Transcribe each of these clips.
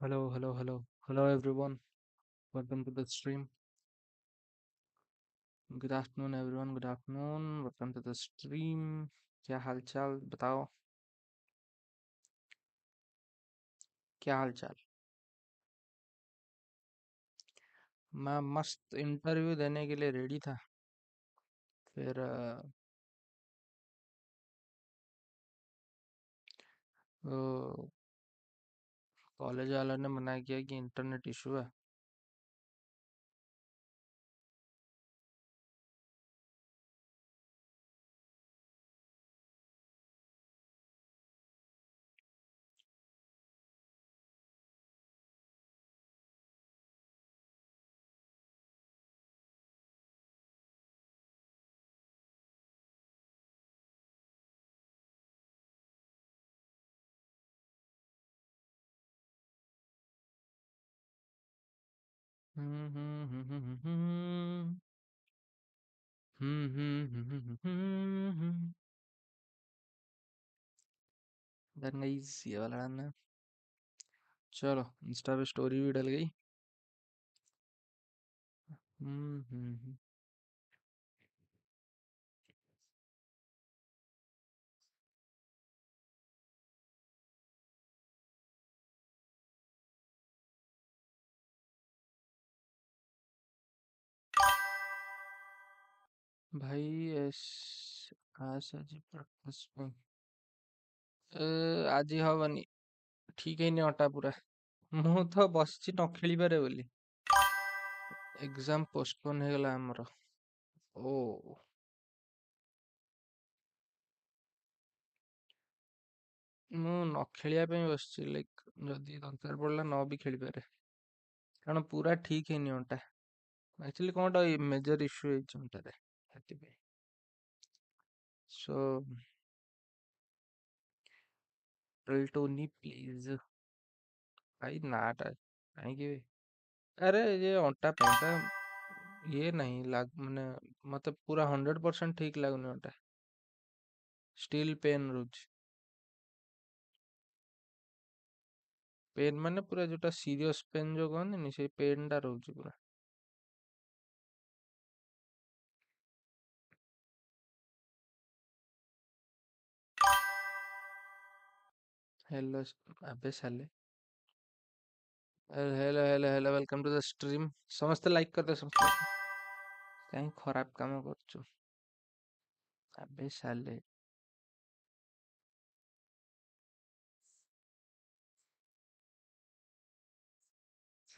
Hello, hello, hello, hello everyone. Welcome to the stream. Good afternoon, everyone. Good afternoon. Welcome to the stream. क्या हाल चाल बताओ? क्या हाल चाल? मैं मस्त इंटरव्यू देने के लिए रेडी था। फिर कॉलेज वालों ने मना किया कि इंटरनेट इशू है। हम्म हम्म हम्म हम्म हम्म हम्म। Then guys, ये वाला डालना है। चलो इंस्टा पे स्टोरी भी डल गई। हम्म। भाई आज ଆଜି breakfast ପାଇଁ ଆଜି ହବନି। ଠିକ ହେଇନି ଅଟା ପୁରା। ମୁଁ ତ ବସିଛି ନ ଖେଳିପାରେ ବୋଲି। ଏକ୍ଜାମ ପୋଷ୍ଟପୋନ ହେଇଗଲା ଆମର। ଓ ମୁଁ ନ ଖେଳିବା ପାଇଁ ବସିଛି, ଲାଇକ୍ ଯଦି ଦରକାର ପଡ଼ିଲା ନ ବି ଖେଳିପାରେ, କାରଣ ପୁରା ଠିକ ହେଇନି ଅଣ୍ଟା। ଆକ୍ଚୁଆଲି କଣ ଗୋଟେ ମେଜର ଇସ୍ୟୁ ହେଇଛି ଅଣ୍ଟାରେ, ସେଥିପାଇଁ। ସୋ ଟୋନି ପ୍ଲିଜ ଭାଇ ନାଟା କାହିଁକି ବେ? ଆରେ ये ଅଣ୍ଟା ପାଇଁ ପା, ଇଏ ନାହିଁ ମାନେ ମତେ ପୁରା 100% ଠିକ ଲାଗୁନି ଅଣ୍ଟା। ଷ୍ଟିଲ୍ ପେନ୍ ରହୁଛି। ପେନ୍ ମାନେ ପୁରା ଯୋଉଟା ସିରିୟସ୍ ପେନ୍ ଯୋଉ କହନ୍ତିନି, ସେଇ ପେନ୍ ଟା ରହୁଛି ପୁରା। हेलो अबे साले। Hello hello hello, welcome to the stream. ସମସ୍ତେ ଲାଇକ୍ କରିଦେ, ସମସ୍ତେ like କରିଦେ। କାହିଁ ଖରାପ କାମ କରୁଛୁ ଆବେ ସାଲେ?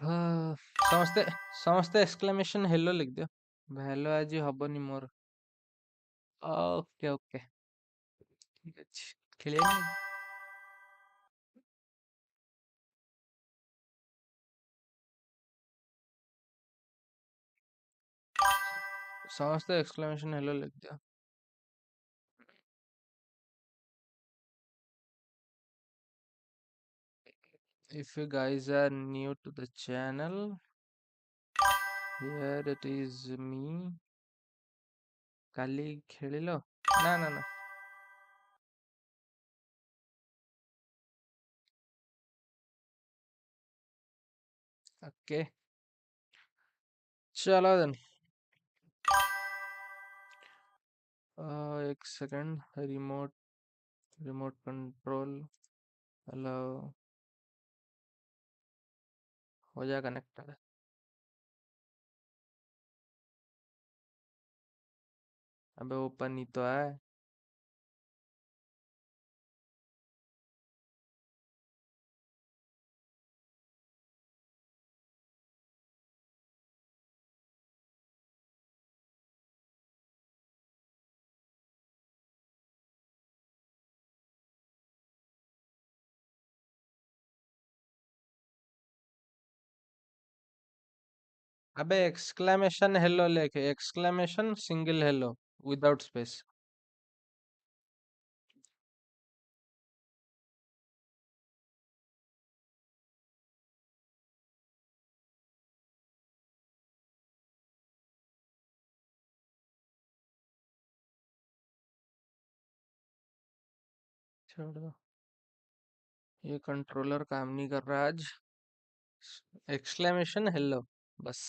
ସମସ୍ତେ ସମସ୍ତେ ଏକ୍ସକ୍ଲାମେସନ ହେଲୋ ଲିଖିଦିଅ। ଭ୍ୟାଲୋ ଆଜି ହବନି ମୋର। ଓକେ ଓକେ, ଠିକ ଅଛି। ଖେଳିବାନି? ସମସ୍ତେ ଏକ୍ସକ୍ଲାମେସନ hello ଲିଖିଦିଅ। If you guys are new to the channel, here it is me. କାଲି ଖେଳିଲ? ନା ନା ନା। ओके चलो देन। एक second, remote remote control. Hello, हो जा कनेक्टेड। अबे ओपन ही तो है। अबे एक्सक्लेमेशन हेलो लेके, exclamation single hello without space. छोड़ दो, ये कंट्रोलर काम नहीं कर रहा आज। एक्सक्लेमेशन हेलो बस.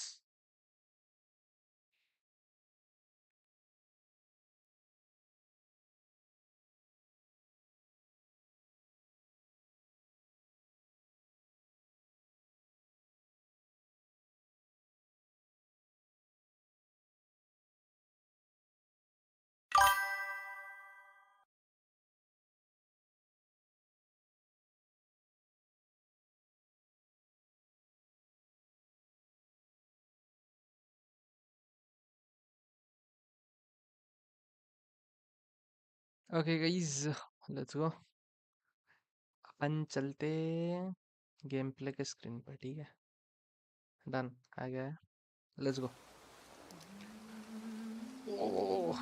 Okay guys, let's go. अपन चलते गेम प्ले के स्क्रीन पर. ठीक है, डन. आ गया है. Let's go. Oh,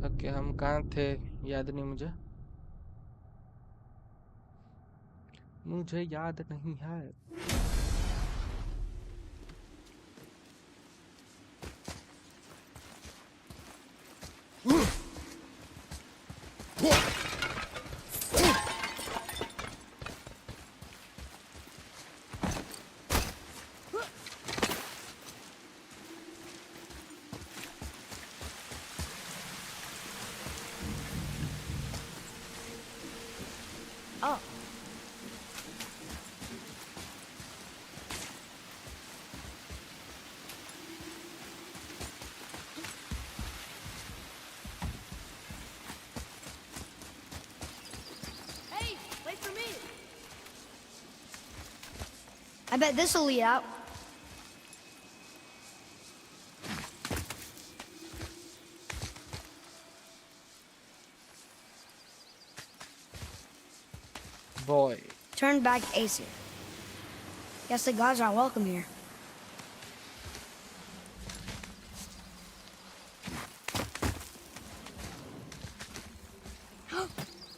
okay. हम कहाँ थे? याद नहीं मुझे. मुझे याद नहीं है. Oh. Hey, wait for me. I bet this'll lead out. Boy. Turn back Aesir. Guess the gods aren't welcome here.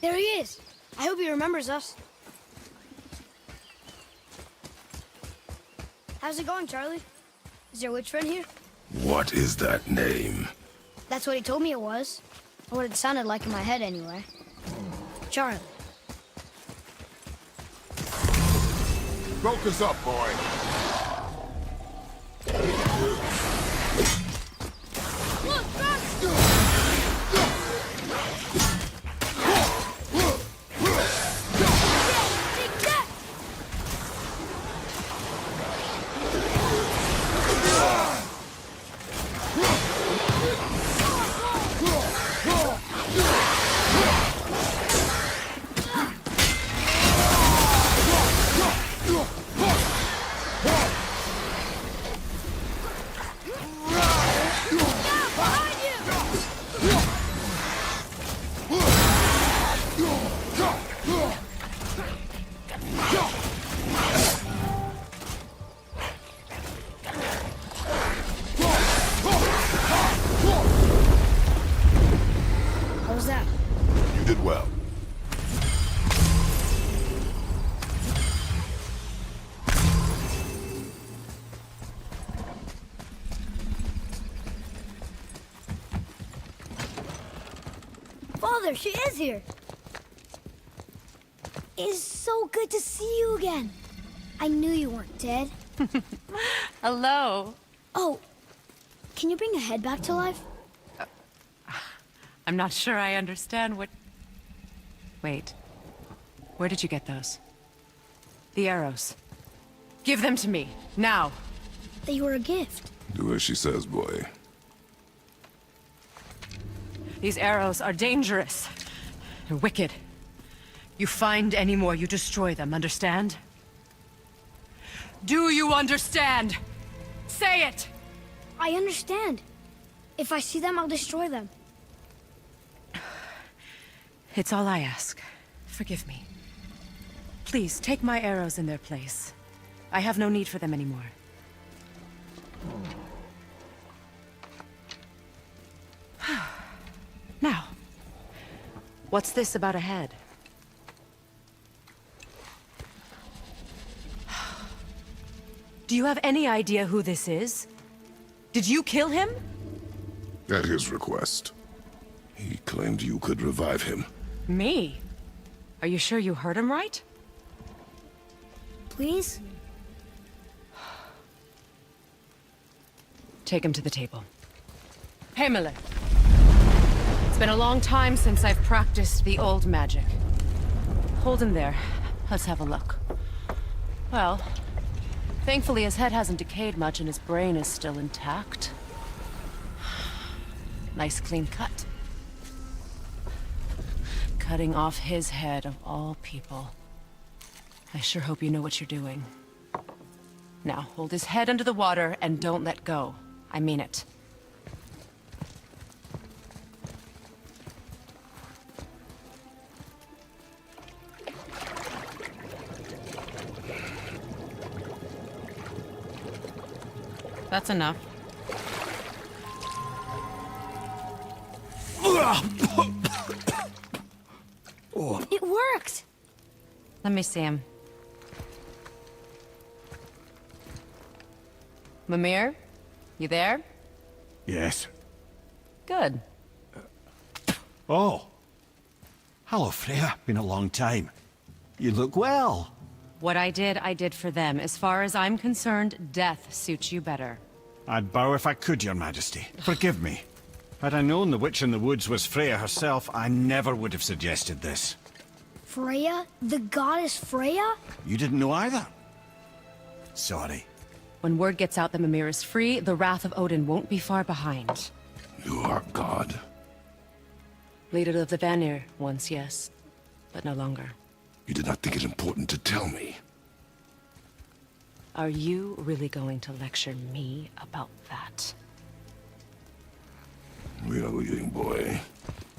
There he is. I hope he remembers us. How's it going, Charlie? Is your witch friend here? What is that name? That's what he told me it was. Or what it sounded like in my head, anyway. Charlie. Focus up, boy. Look, take that! What was that? You did well. Father, she is here. It is so good to see you again. I knew you weren't dead. Hello. Oh, can you bring a head back to life? I'm not sure I understand what... Wait. Where did you get those? The arrows. Give them to me, now. They were a gift. Do as she says, boy. These arrows are dangerous. They're wicked. You find any more, you destroy them, understand? Do you understand? Say it! I understand. If I see them, I'll destroy them. It's all I ask. Forgive me. Please, take my arrows in their place. I have no need for them anymore. Now, what's this about a head? Do you have any idea who this is? Did you kill him? At his request. He claimed you could revive him. Me? Are you sure you heard him right? Please? Take him to the table. Hey, Mila. It's been a long time since I've practiced the old magic. Hold him there. Let's have a look. Well, thankfully his head hasn't decayed much and his brain is still intact. Nice clean cut. Cutting off his head of all people. I sure hope you know what you're doing. Now, hold his head under the water and don't let go. I mean it. That's enough. It worked! Let me see him. Mimir? You there? Yes. Good. Oh. Hello, Freya. Been a long time. You look well. What I did for them. As far as I'm concerned, death suits you better. I'd bow if I could, Your Majesty. Forgive me. Had I known the witch in the woods was Freya herself, I never would have suggested this. Freya? The goddess Freya? You didn't know either? Sorry. When word gets out that Mimir is free, the wrath of Odin won't be far behind. You are God. Leader of the Vanir, once yes, but no longer. You did not think it important to tell me. Are you really going to lecture me about that? We are leaving, boy.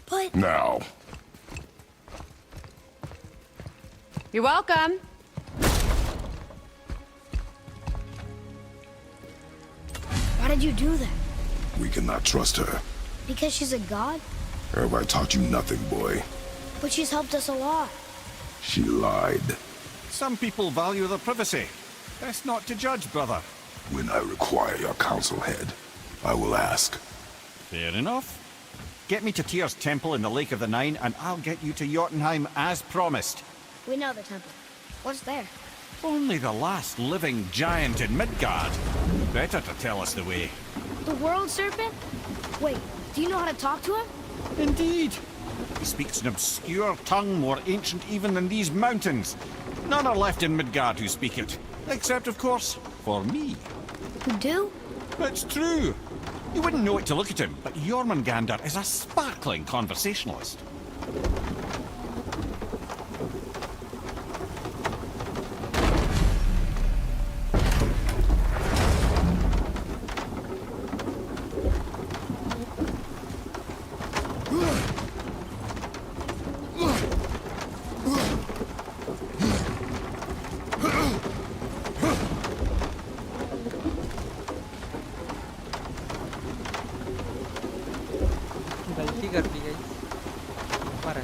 But... Now. You're welcome. Why did you do that? We cannot trust her. Because she's a god? Have I taught you nothing, boy? But she's helped us a lot. She lied. Some people value their privacy. Best not to judge, brother. When I require your council head, I will ask. Fair enough. Get me to Tyr's temple in the Lake of the Nine, and I'll get you to Jotunheim as promised. We know the temple. What's there? Only the last living giant in Midgard. Better to tell us the way. The world serpent? Wait, do you know how to talk to him? Indeed. He speaks an obscure tongue more ancient even than these mountains. None are left in Midgard who speak it. Except, of course, for me. You do? It's true. You wouldn't know it to look at him, but Jormungandr is a sparkling conversationalist. गलती कर दी गई ऊपर है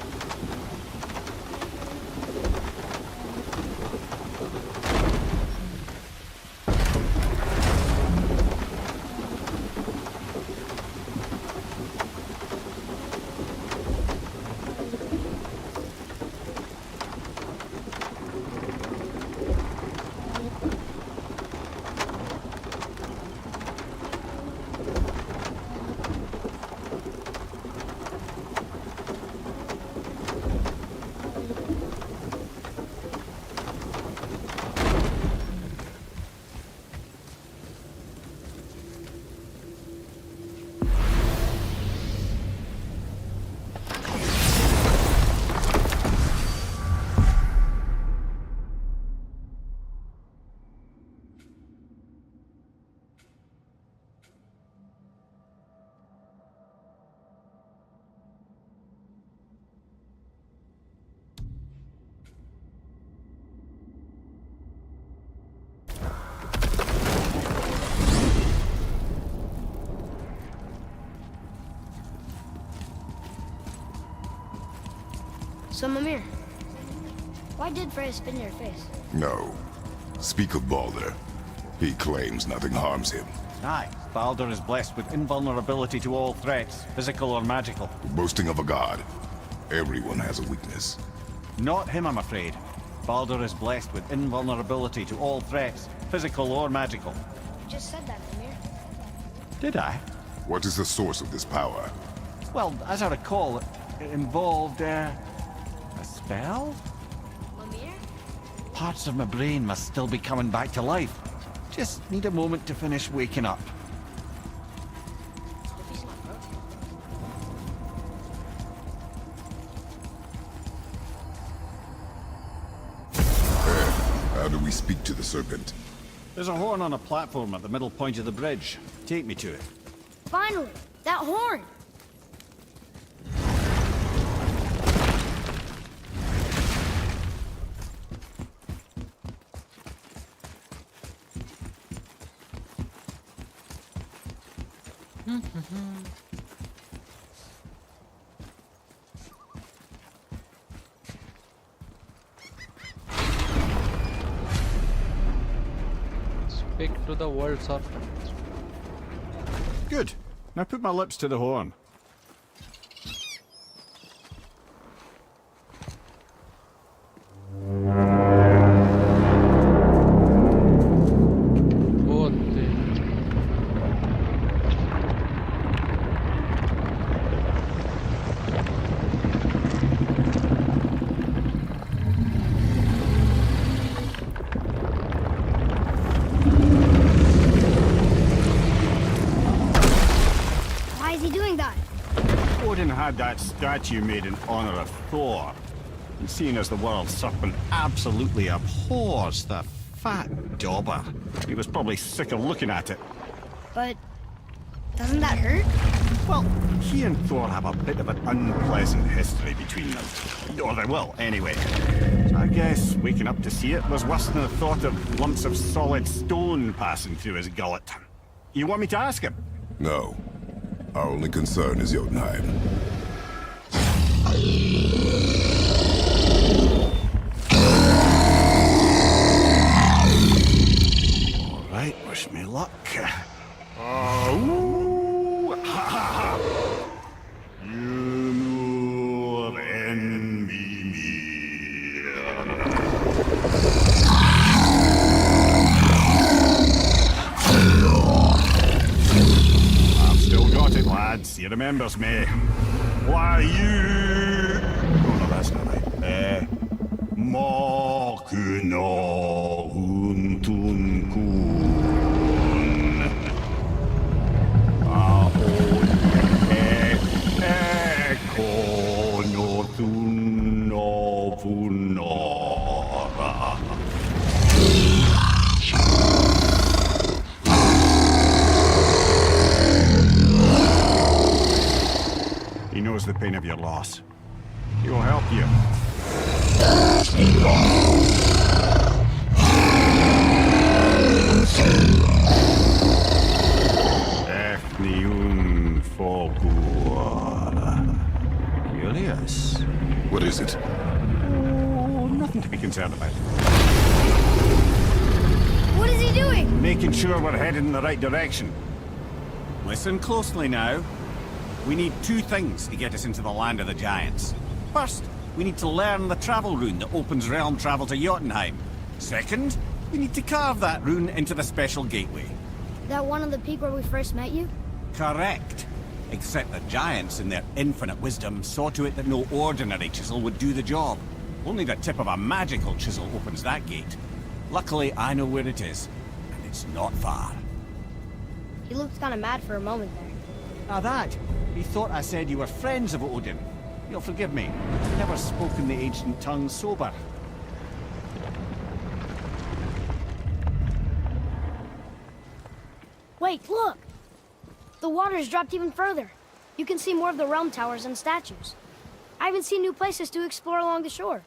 So, Mimir, why did Freya spit in your face? No. Speak of Balder. He claims nothing harms him. Aye, Baldur is blessed with invulnerability to all threats, physical or magical. Boasting of a god. Everyone has a weakness. Not him, I'm afraid. Baldur is blessed with invulnerability to all threats, physical or magical. You just said that, Lemire. Did I? What is the source of this power? Well, as I recall, it involved, a spell? Lemire? Parts of my brain must still be coming back to life. Just need a moment to finish waking up. Hope he's not broken. How do we speak to the serpent? There's a horn on a platform at the middle point of the bridge. Take me to it. Finally! That horn! Speak to the world serpent. Good. Now put my lips to the horn. Joder. Why is he doing that? Odin had that statue made in honor of Thor. And seeing as the world serpent absolutely abhors the fat dauber, he was probably sick of looking at it. But doesn't that hurt? Well, he and Thor have a bit of an unpleasant history between them. Or they will, anyway. So I guess waking up to see it was worse than the thought of lumps of solid stone passing through his gullet. You want me to ask him? No. Our only concern is Jotunheim. All right, wish me luck. Oh, ha ha ha! You envy me. I've still got it, lads. He remembers me. Why you? Oh no, that's not right. Mokuno huntun kun. He knows the pain of your loss. He will help you. Efniun Fogur. Curious. What is it? Oh, nothing to be concerned about. What is he doing? Making sure we're headed in the right direction. Listen closely now. We need two things to get us into the land of the giants. First, we need to learn the travel rune that opens realm travel to Jotunheim. Second, we need to carve that rune into the special gateway. That one on the peak where we first met you? Correct. Except the giants, in their infinite wisdom, saw to it that no ordinary chisel would do the job. Only the tip of a magical chisel opens that gate. Luckily, I know where it is, and it's not far. He looked kind of mad for a moment there. Now that, he thought I said you were friends of Odin. You'll forgive me. I've never spoken the ancient tongue sober. Wait, look! The water's dropped even further. You can see more of the realm towers and statues. I even see new places to explore along the shore.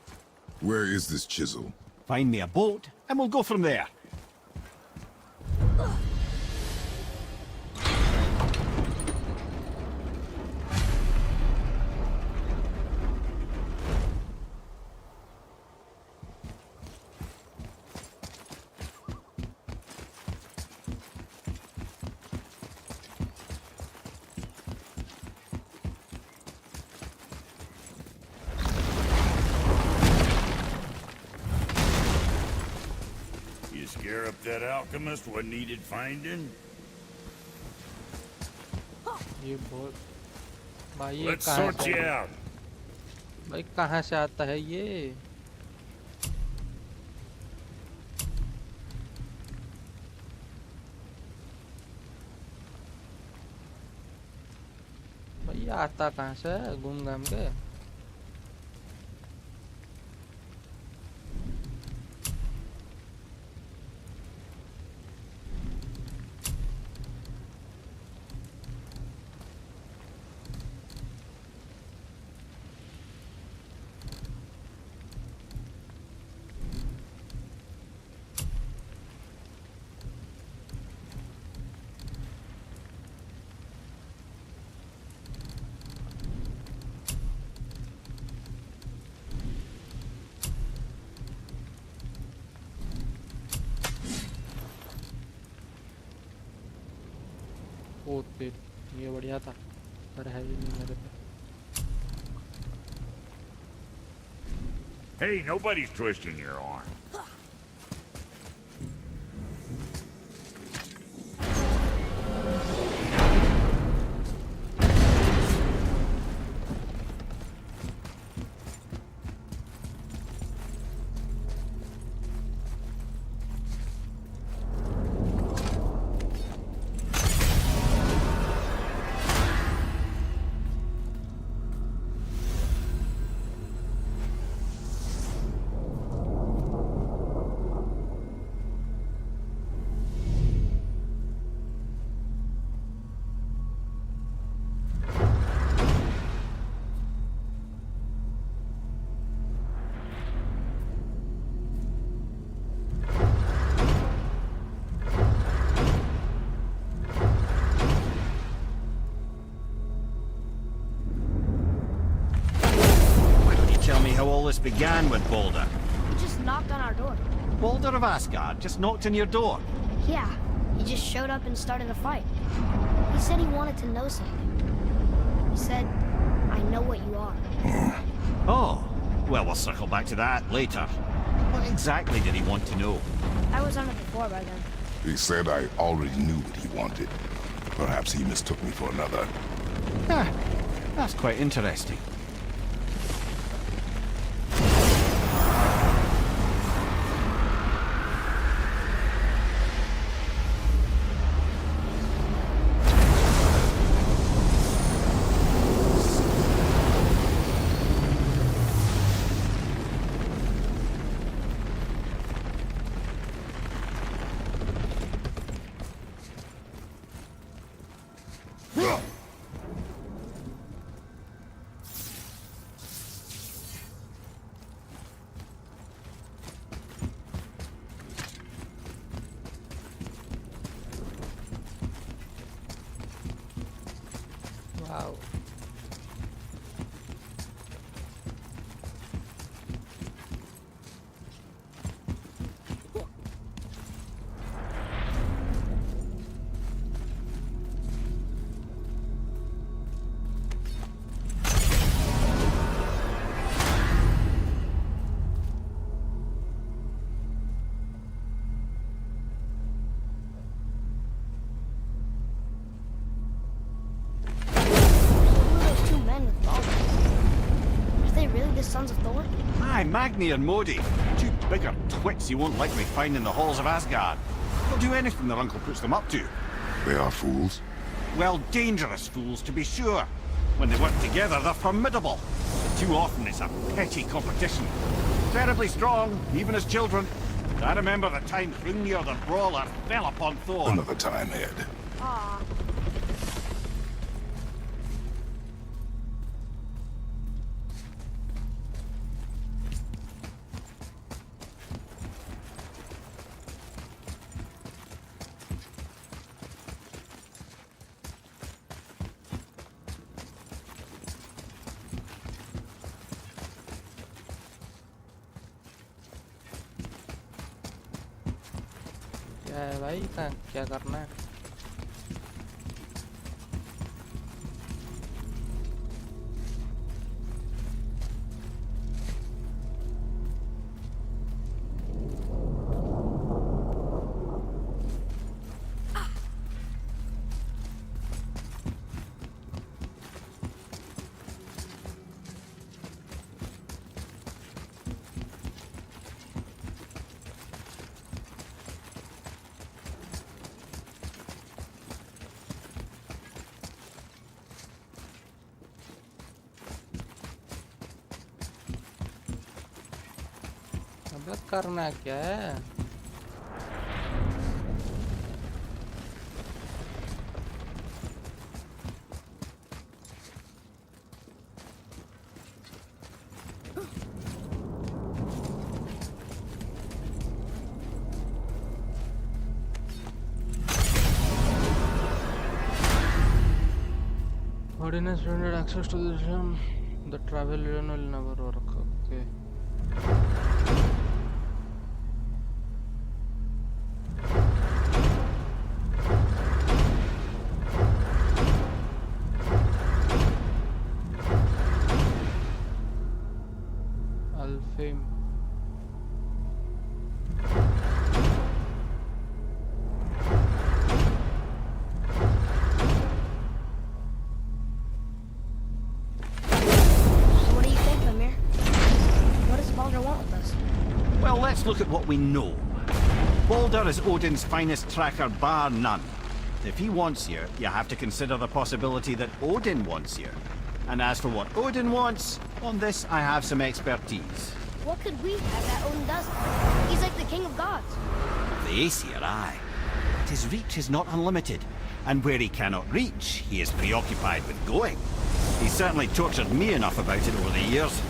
Where is this chisel? Find me a boat, and we'll go from there. that alchemist what needed finding? ये बहुत भाई ये Let's कहाँ sort से you out. भाई कहाँ से आता है ये भाई ये आता कहाँ से है घूम घाम के ओ तेरी ये बढ़िया था पर है ही नहीं मेरे पे Hey, nobody's twisting your arm. Tell me how all this began with Balder. He just knocked on our door. Balder of Asgard just knocked on your door. Yeah, he just showed up and started a fight. He said he wanted to know something. He said, I know what you are. Oh, well, we'll circle back to that later. What exactly did he want to know? I was under the floor by then. He said I already knew what he wanted. Perhaps he mistook me for another. Ah, that's quite interesting. Wow Who are those two men with baldrins? Are they really the sons of Thor? Aye, Magni and Modi. Two bigger twits you won't likely find in the halls of Asgard. They'll do anything their uncle puts them up to. They are fools. Well, dangerous fools, to be sure. When they work together, they're formidable. But too often it's a petty competition. Terribly strong, even as children. I remember the time Hrungnir the Brawler fell upon Thor. Another time, Ed. Aw. क्या है भाई क्या करना है अबे करना क्या है? Ordinance granted access to the realm. The travel lane will never work. Okay. Alfheim. So what do you think, Amir? What does Baldur want with us? Well, let's look at what we know. Baldur is Odin's finest tracker, bar none. If he wants you, you have to consider the possibility that Odin wants you. And as for what Odin wants, on this I have some expertise. What could we have that Odin doesn't? He's like the king of gods. The Aesir, aye. But his reach is not unlimited. And where he cannot reach, he is preoccupied with going. He's certainly tortured me enough about it over the years.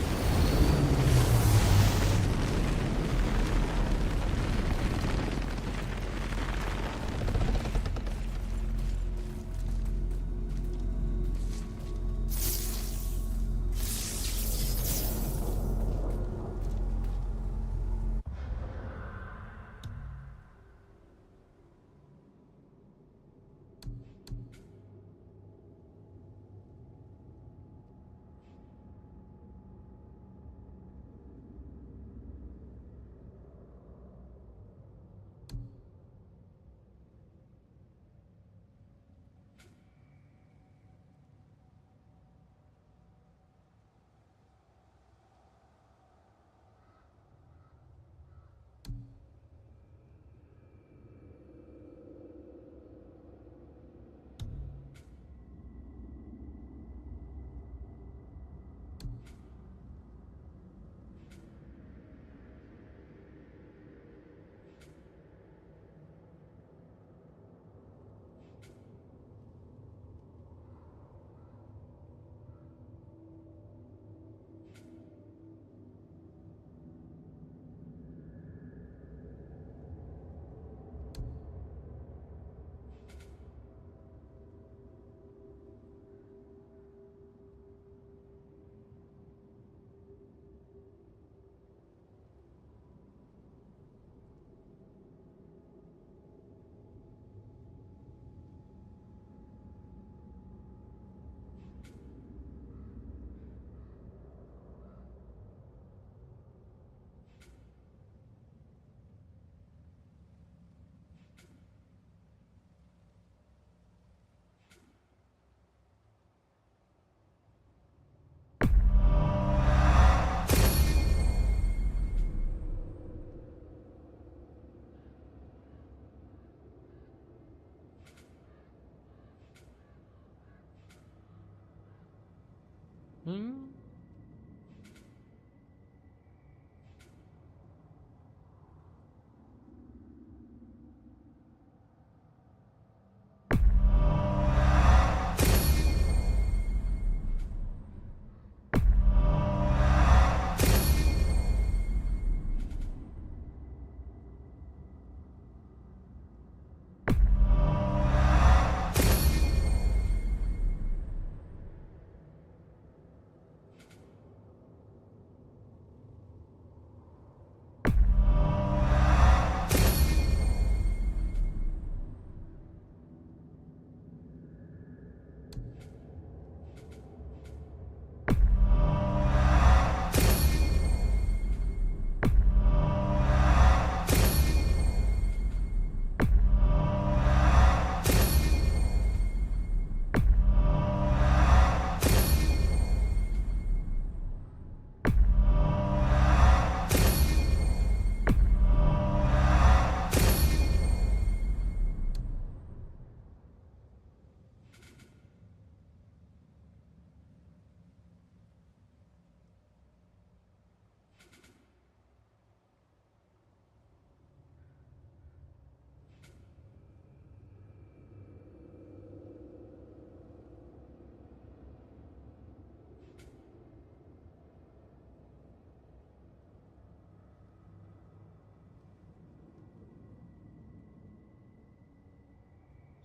Hmm.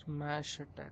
Smash attack.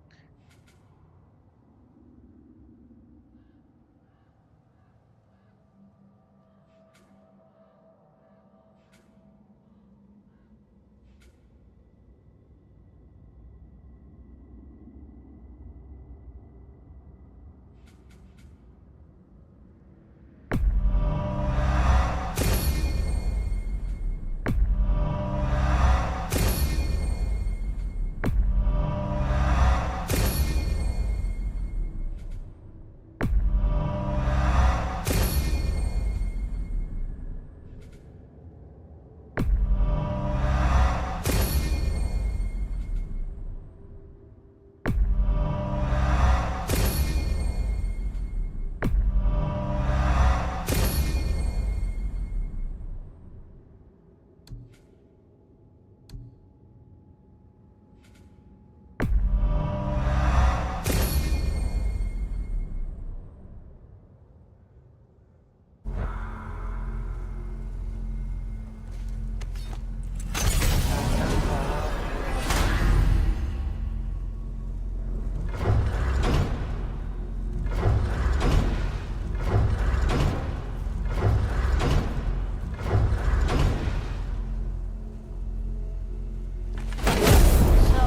So,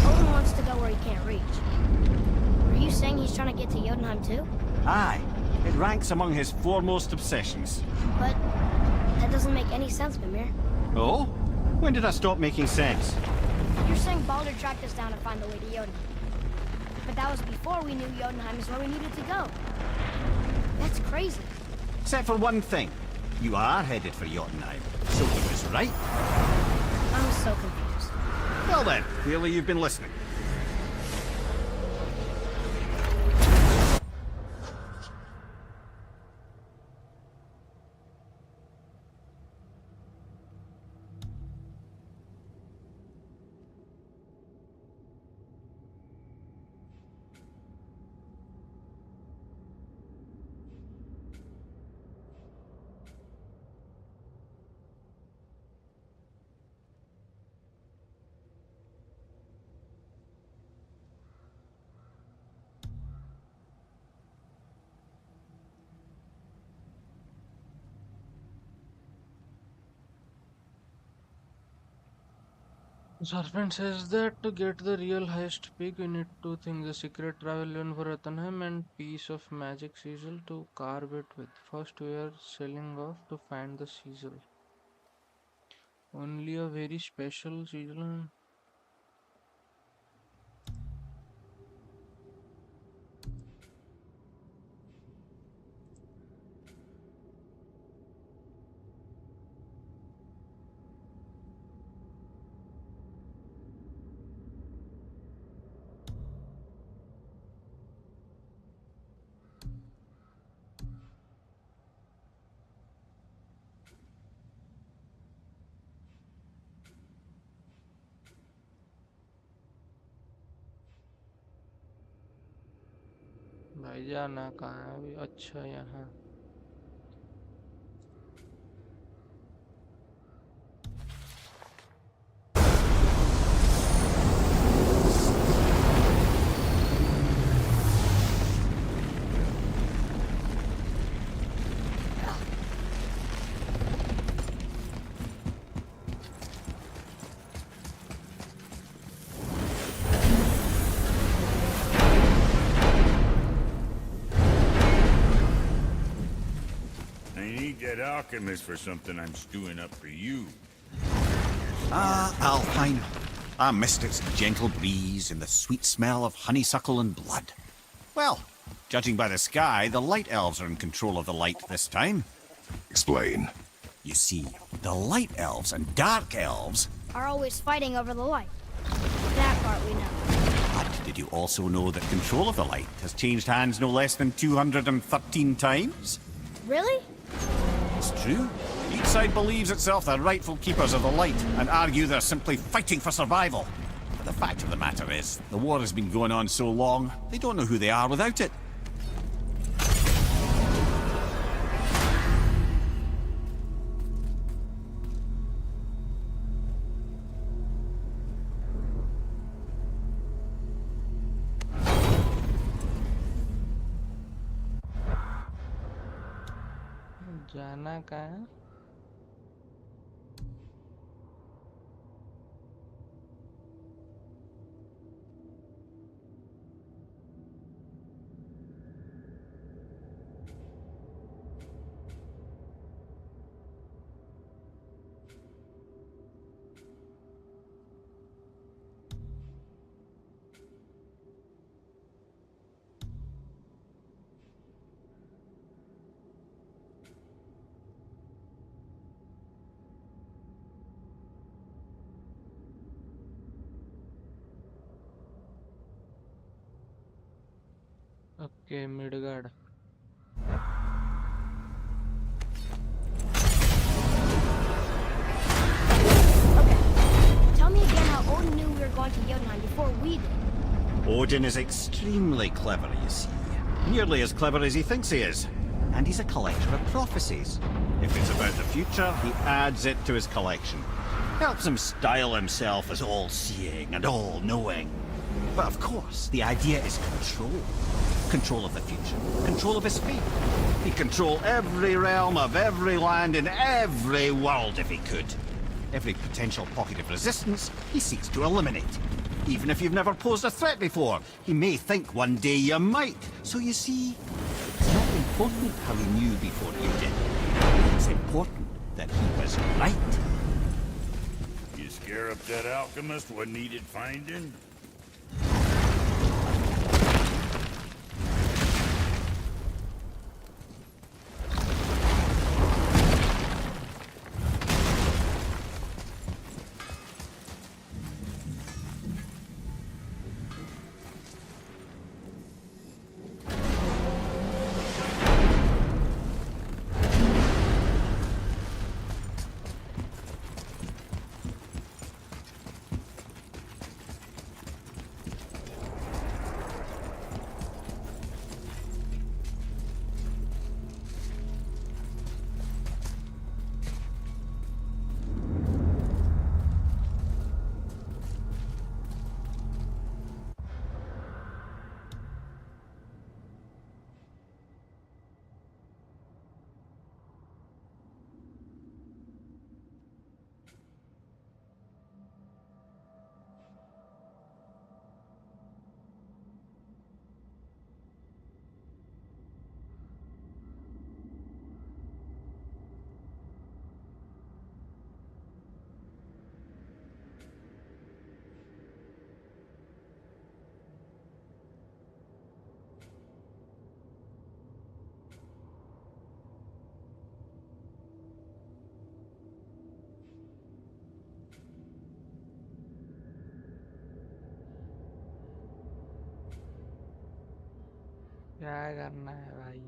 Odin wants to go where he can't reach. Are you saying he's trying to get to Jotunheim too? Aye, it ranks among his foremost obsessions. But that doesn't make any sense, Mimir. Oh? When did I stop making sense? You're saying Baldur tracked us down to find the way to Jotunheim. But that was before we knew Jotunheim is where we needed to go. That's crazy. Except for one thing. You are headed for Jotunheim, so he was right. I'm so confused. Well then, clearly you've been listening. Serpent says that to get the real highest peak, we need two things: a secret travel even for Jotunheim and piece of magic sigil to carve it with. First, we are selling off to find the sigil. Only a very special sigil. भाई जाना कहाँ है अभी? अच्छा यहाँ. I need that alchemist for something I'm stewing up for you. Ah, Alpine. I missed its gentle breeze and the sweet smell of honeysuckle and blood. Well, judging by the sky, the light elves are in control of the light this time. Explain. You see, the light elves and dark elves... Are always fighting over the light. That part we know. But did you also know that control of the light has changed hands no less than 213 times? Really? It's true. Each side believes itself the rightful keepers of the light and argue they're simply fighting for survival. But the fact of the matter is, the war has been going on so long, they don't know who they are without it. जाना कहाँ? Okay Midgard. Okay. Tell me again how Odin knew we were going to Jotunheim before we did. Odin is extremely clever, you see. Nearly as clever as he thinks he is. And he's a collector of prophecies. If it's about the future, he adds it to his collection. Helps him style himself as all-seeing and all-knowing. But of course, the idea is control. Control of the future. Control of his fate. He'd control every realm of every land in every world if he could. Every potential pocket of resistance, he seeks to eliminate. Even if you've never posed a threat before, he may think one day you might. So you see, it's not important how he knew before you did. It's important that he was right. You scare up that alchemist what needed finding? क्या करना है भाई?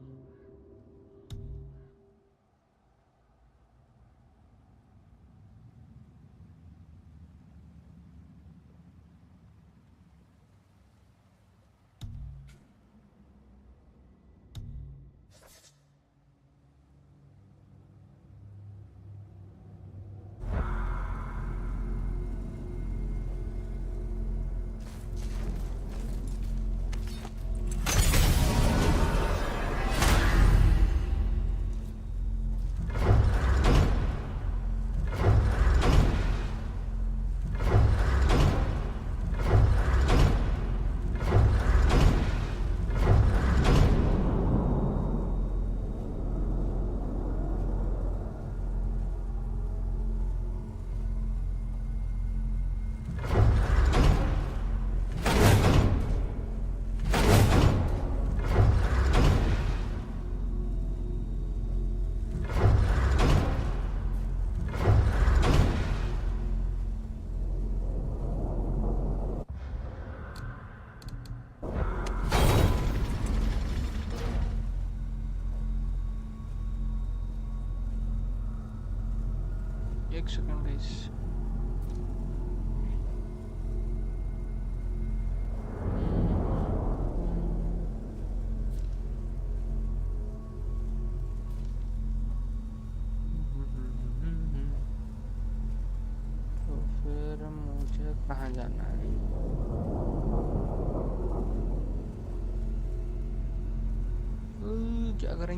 एक second guys. तो फिर मुझे कहाँ जाना है? क्या करें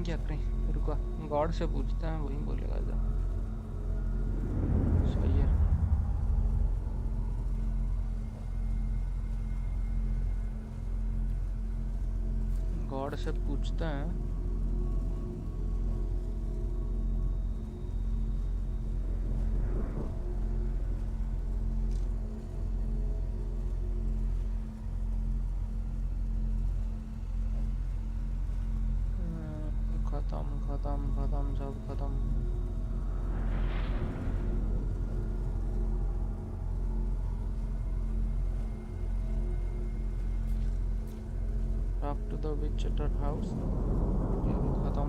रुको, गॉड से पूछते हैं, वही बोलेगा जा। सही है। गॉड से पूछते हैं। खत्म खत्म खत्म सब खत्म। Talk to the witch at her house, ये भी खत्म।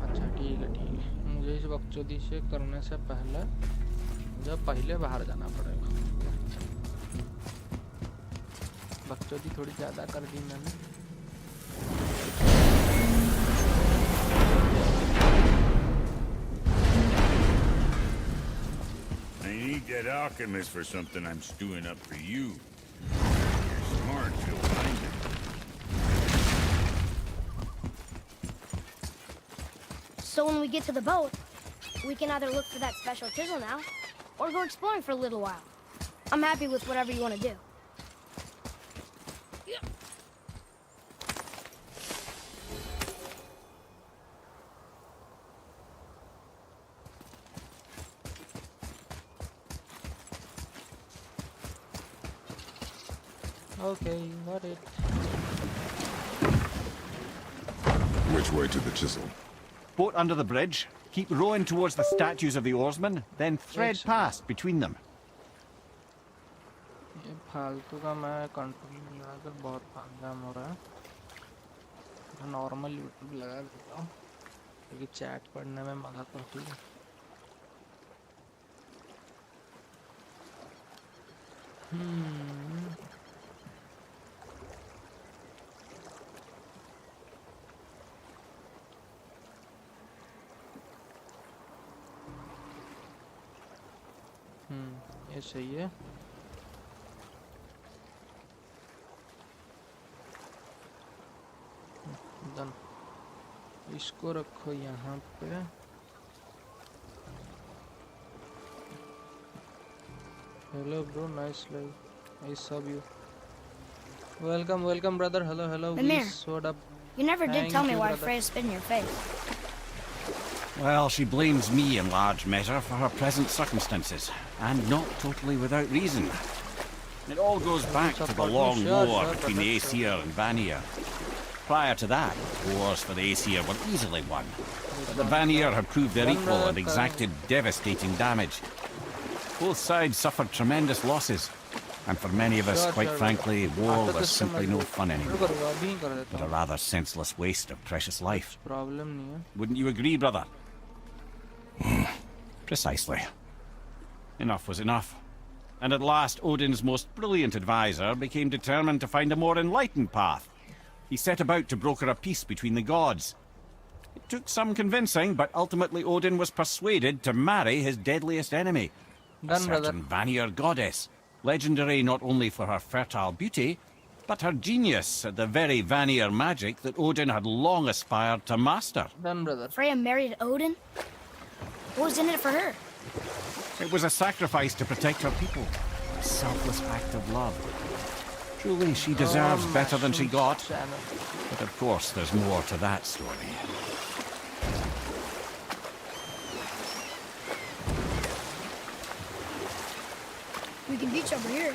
अच्छा ठीक है ठीक है, मुझे इस बकचोदी से करने से पहले मुझे पहले बाहर जाना पड़ेगा। बकचोदी थोड़ी ज़्यादा कर दी मैंने। I need that alchemist for something I'm stewing up for you. You're smart, you'll find it. So when we get to the boat, we can either look for that special chisel now, or go exploring for a little while. I'm happy with whatever you want to do. Okay, got it. Which way to the chisel? Boat under the bridge. Keep rowing towards the statues of the oarsmen, then thread past between them. ये फालतू का मैं control में लगाकर बहुत फालतू हो रहा है। नॉर्मल यूट्यूब लगा देता हूँ क्योंकि चैट पढ़ने में मदद होती है। ये सही है। डन। इसको रखो यहाँ पे। Hello bro, nice live, I sub you. Welcome welcome brother. Hello hello वीस, what up? You never did Thank tell me you, why brother. Freya spit in your face. Well, she blames me in large measure for her present circumstances, and not totally without reason. It all goes back to the long war between the Aesir and Vanir. Prior to that, wars for the Aesir were easily won, but the Vanir had proved their equal and exacted devastating damage. Both sides suffered tremendous losses, and for many of us, quite frankly, war was simply no fun anymore, but a rather senseless waste of precious life. Problem नहीं है। Wouldn't you agree, brother? Precisely. Enough was enough. And at last, Odin's most brilliant advisor became determined to find a more enlightened path. He set about to broker a peace between the gods. It took some convincing, but ultimately Odin was persuaded to marry his deadliest enemy, a Done, brother. certain Vanir goddess, legendary not only for her fertile beauty, but her genius at the very Vanir magic that Odin had long aspired to master. Done brother. Freya married Odin? What was in it for her? It was a sacrifice to protect her people, a selfless act of love. Truly, she deserves better than she got, but of course there's more to that story. We can beach over here.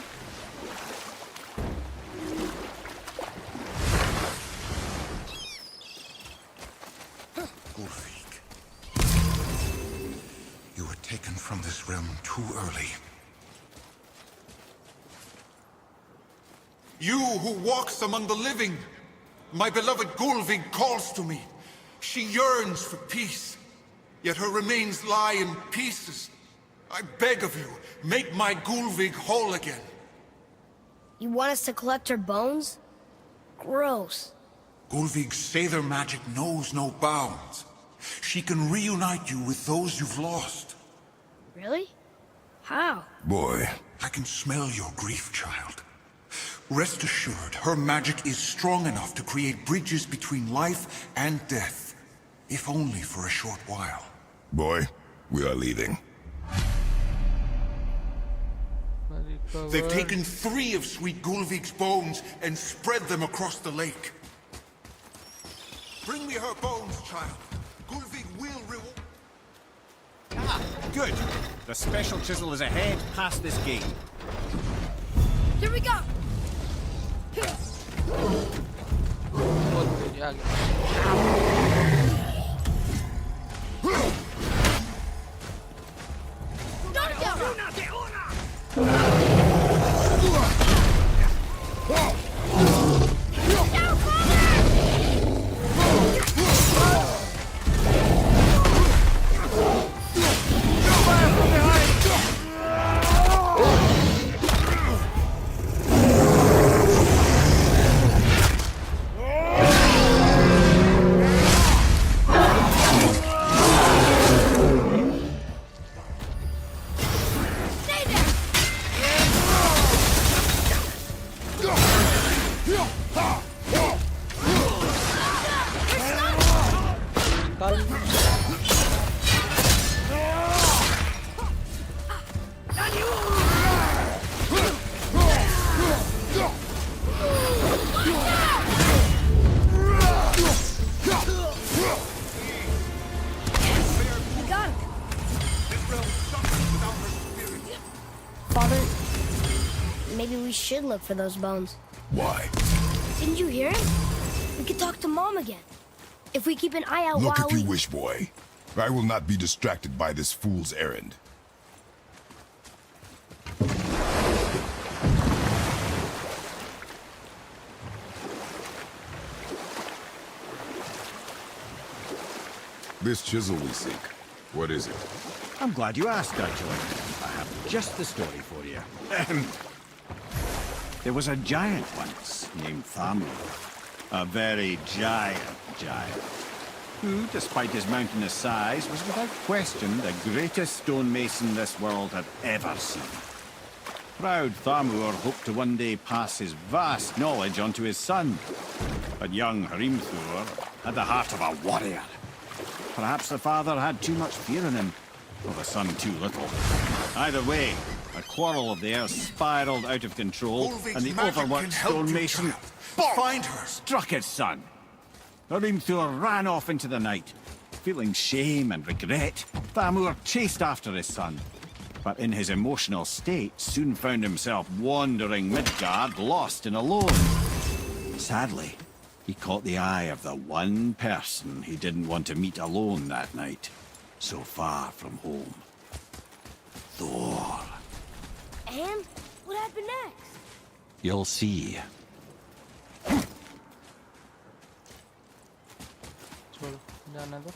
Ulfik. You were taken from this realm too early. You who walks among the living. My beloved Gulvig calls to me. She yearns for peace, yet her remains lie in pieces. I beg of you, make my Gulvig whole again. You want us to collect her bones? Gross. Gulvig's Sather magic knows no bounds. She can reunite you with those you've lost. Really? How? Boy. I can smell your grief, child. Rest assured, her magic is strong enough to create bridges between life and death, if only for a short while. Boy, we are leaving. They've taken 3 of Sweet Gulvig's bones and spread them across the lake. Bring me her bones, child. Gulvig will reward... Ah, good. The special chisel is ahead past this gate. Here we go! Maybe we should look for those bones. Why? Didn't you hear him? We could talk to Mom again. If we keep an eye out Look while if you wish, boy. I will not be distracted by this fool's errand. This chisel we seek, what is it? I'm glad you asked, actually. I have just the story for you. There was a giant once named Thamur. A very giant, who, despite his mountainous size, was without question the greatest stonemason this world had ever seen. Proud Thamur hoped to one day pass his vast knowledge on to his son. But young Hrimthur had the heart of a warrior. Perhaps the father had too much fear in him, or the son too little. Either way, a quarrel of theirs spiraled out of control, Ulvik's and the magic overworked can help you, stonemason child. Find her! struck his son. Hrimthur ran off into the night. Feeling shame and regret, Thamur chased after his son. But in his emotional state, soon found himself wandering Midgard, lost and alone. Sadly, he caught the eye of the one person he didn't want to meet alone that night, so far from home. Thor. And what happened next? You'll see. छोड़ो जाना दो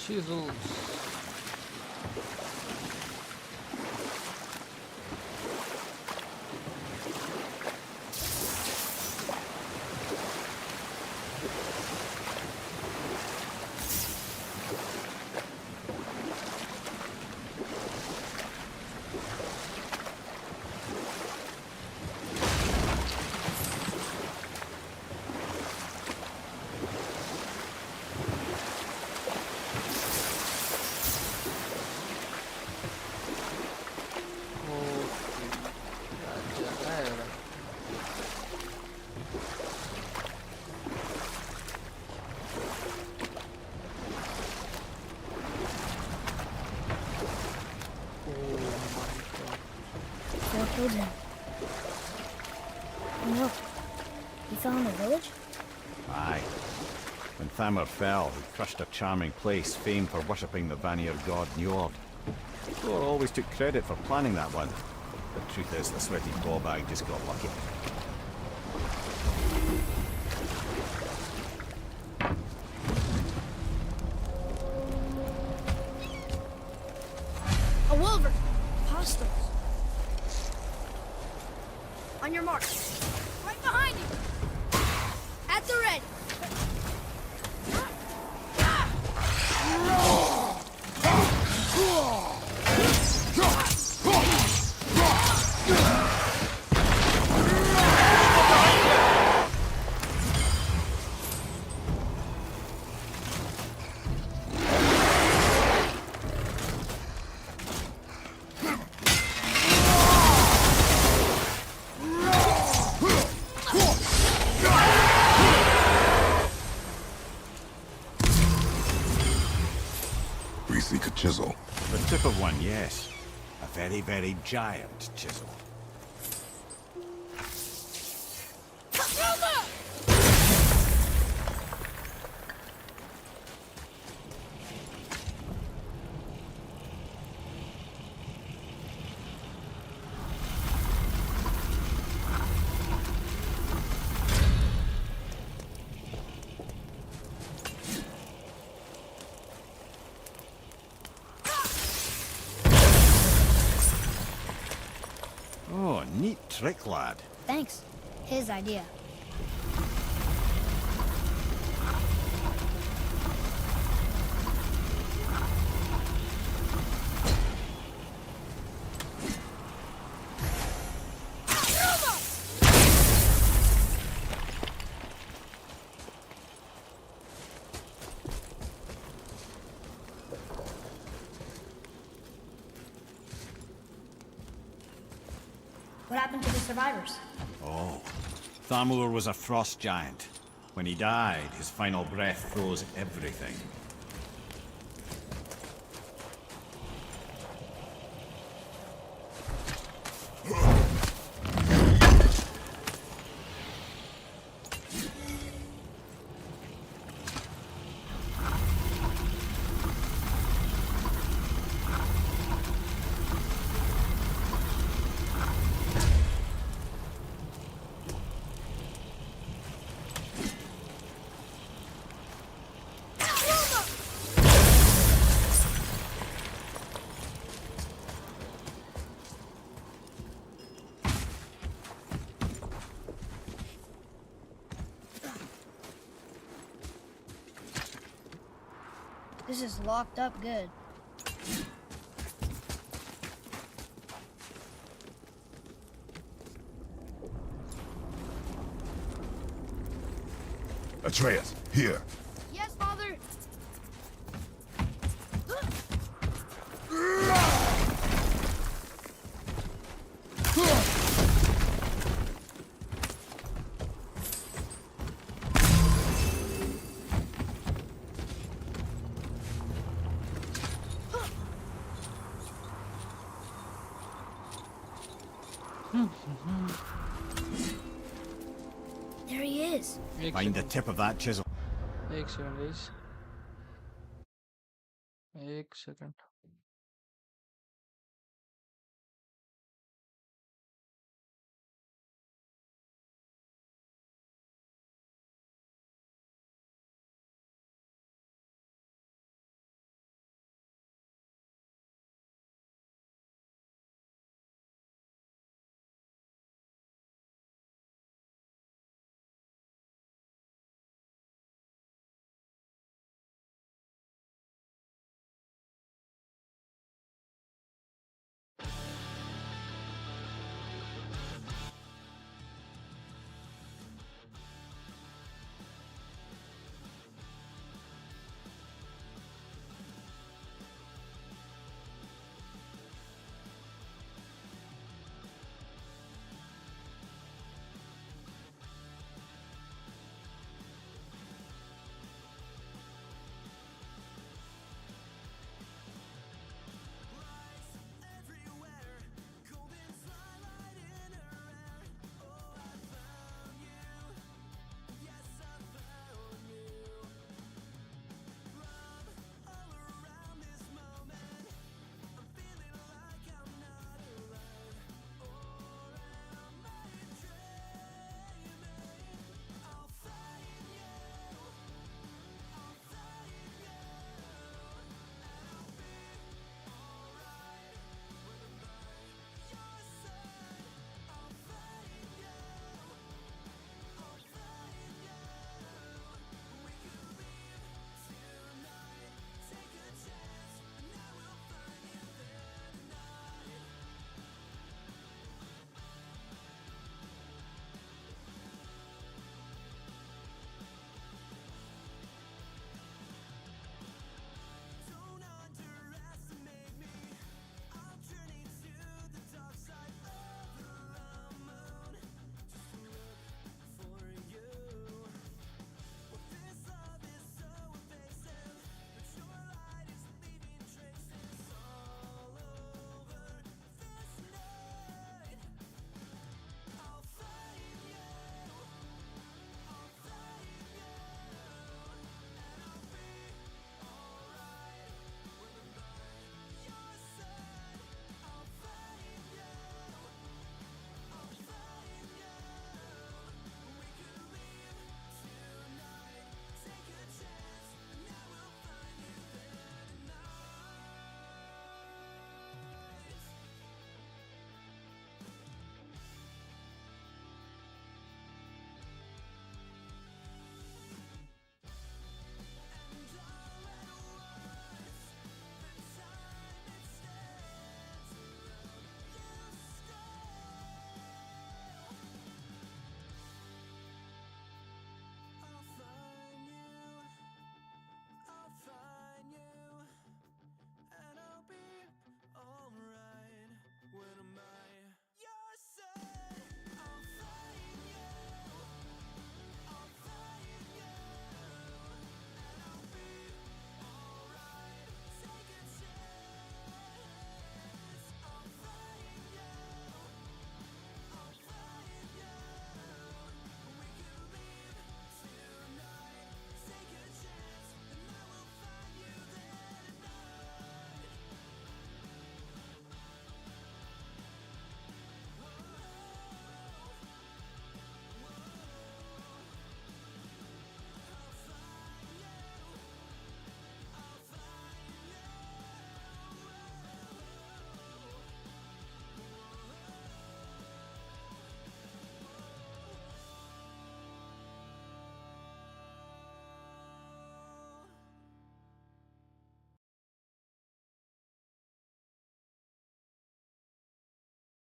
chisels. children. No. He fell in the village? Aye. When Thamur fell, he crushed a charming place famed for worshipping the Vanir god Njord. Thor always took credit for planning that one. The truth is, the sweaty ballbag just got lucky. A wolver! Hostiles. On your mark. Right behind you! At the ready! We seek a chisel. The tip of one, yes. A very, very giant chisel. Oh, neat trick, lad. Thanks. His idea. What happened to the survivors? Oh, Thamur was a frost giant. When he died, his final breath froze everything. This is locked up good. Atreus, here. Yes, Father! There he is. Find the tip of that chisel. एक second guys, एक second.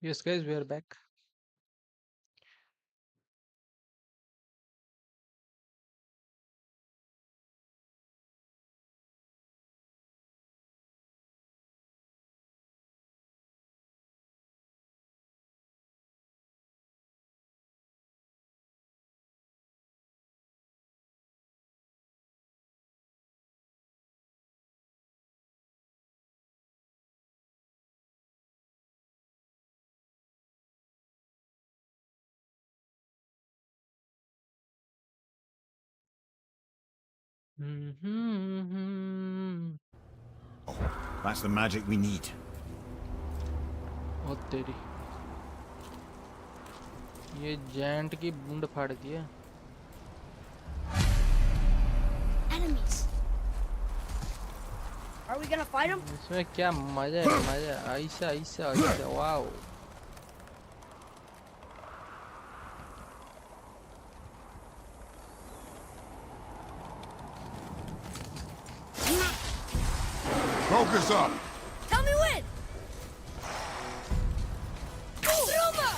Yes, guys, we are back. Hmm. That's the magic we need. ओ तेरी, ये gent की बूंद फाड़ दिया। Enemies. Are we gonna fight them? इसमें क्या मजा है, मजा, ऐसा ऐसा ऐसा, wow. Focus up! Tell me when! Ruma!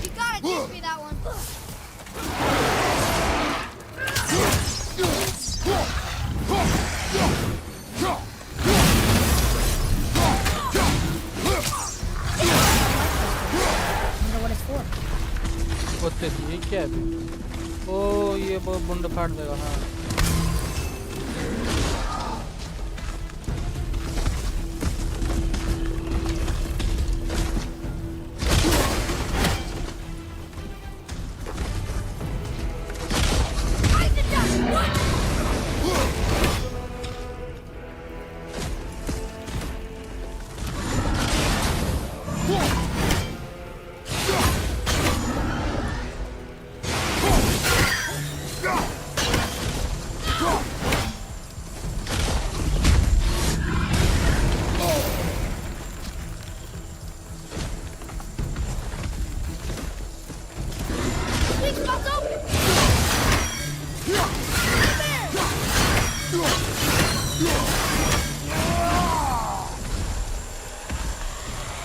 You gotta teach me that one. Wonder what it's for. ओ तेरी, ये क्या है? ओ ये बहुत बूंद फाड़ देगा। हाँ, I did that! What? Big spot's open!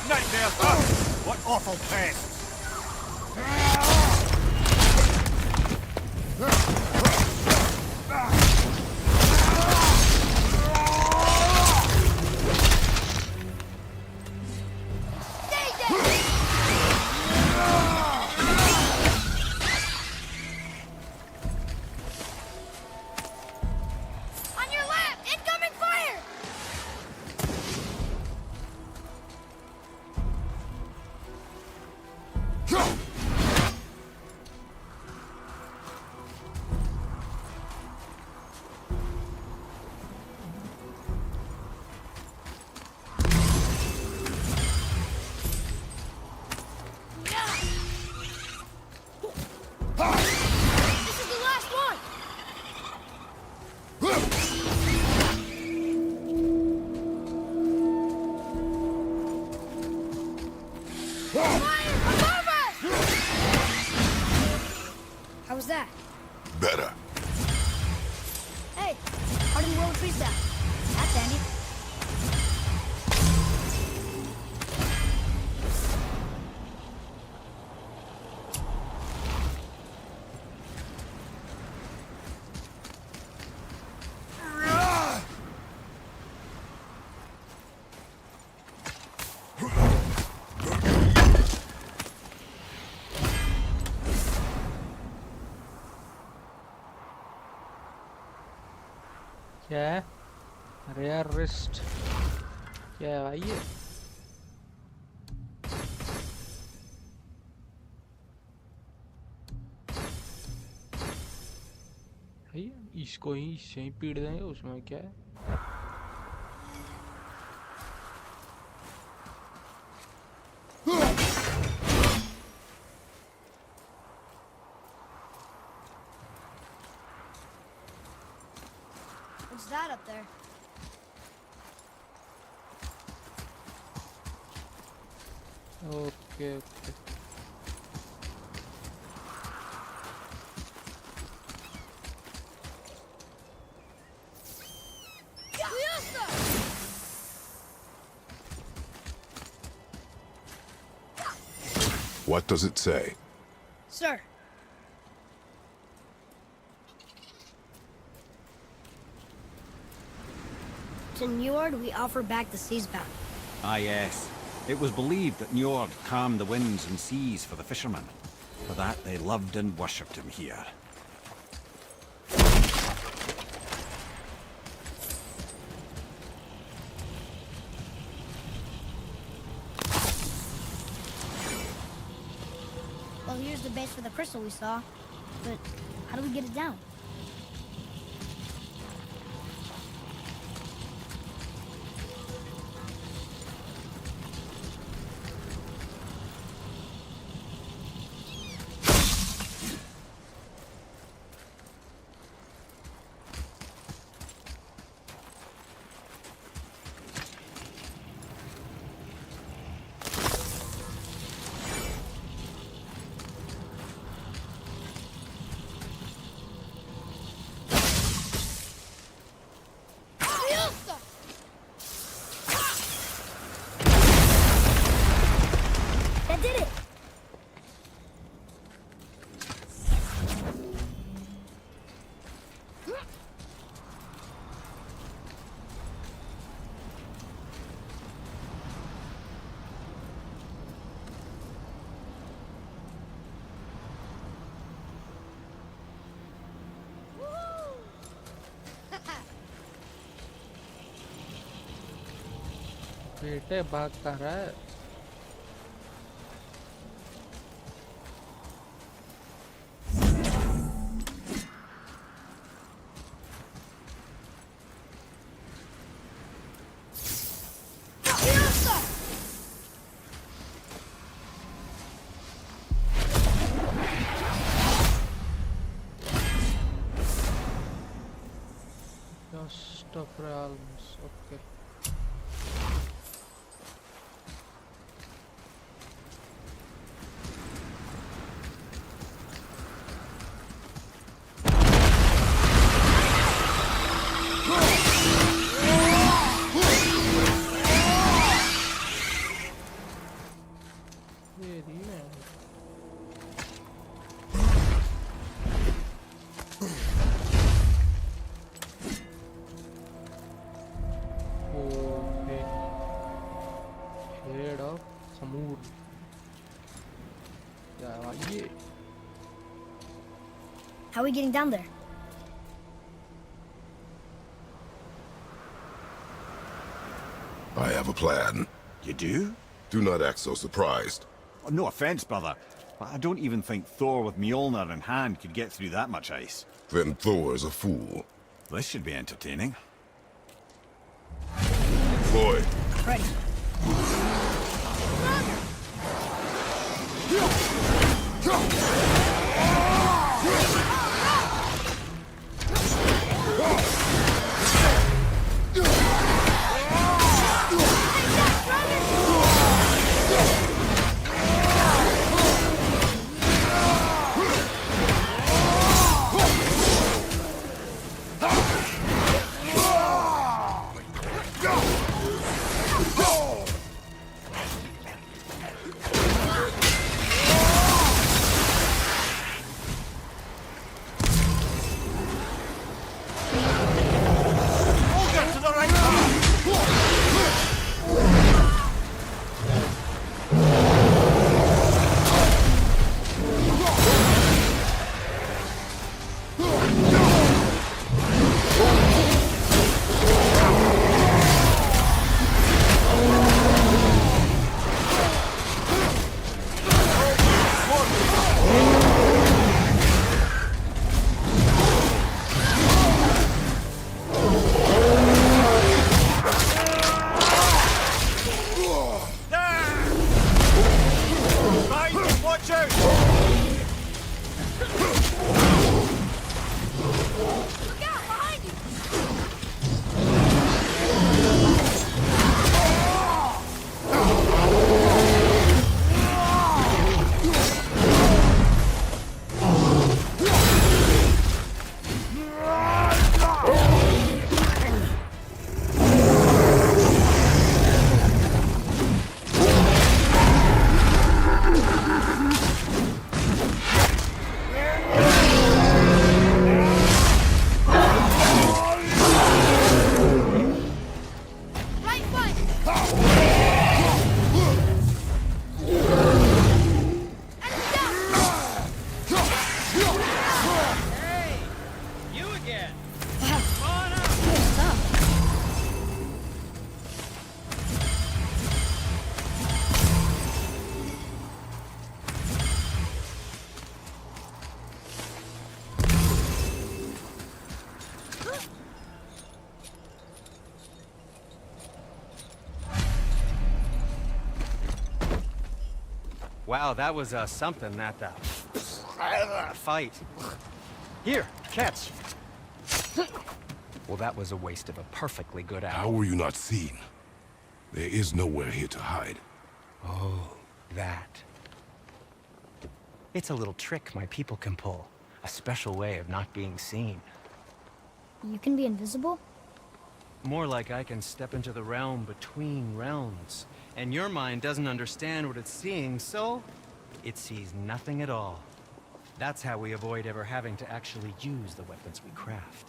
Nightmare! Ah, what awful pests! Stay there! On your left! Incoming fire! This is the last one! Fire above us! How was that? Better. Hey, how did the world trees that? That's handy. क्या है? Rare wrist क्या है भाई ये? भाई इसको ही इससे ही पीट देंगे, उसमें क्या है? What's that up there? Okay, okay. What does it say? Sir. To Njord, we offer back the sea's bounty. Ah, yes. It was believed that Njord calmed the winds and seas for the fishermen. For that, they loved and worshipped him here. Well, here's the base for the crystal we saw. But how do we get it down? That did it! बेटे भाग कहाँ रहा है? Just of realms. Okay. Okay. Shade of Samur. Yeah, How are we getting down there? I have a plan. You do? Do not act so surprised. Oh, no offense, brother, but I don't even think Thor with Mjolnir in hand could get through that much ice. Then Thor's a fool. This should be entertaining. Boy, Ready. Wow, that was something, that fight. Here, catch. Well, that was a waste of a perfectly good How hour. were you not seen? There is nowhere here to hide. Oh, that. It's a little trick my people can pull. A special way of not being seen. You can be invisible? More like I can step into the realm between realms. And your mind doesn't understand what it's seeing, so it sees nothing at all. That's how we avoid ever having to actually use the weapons we craft.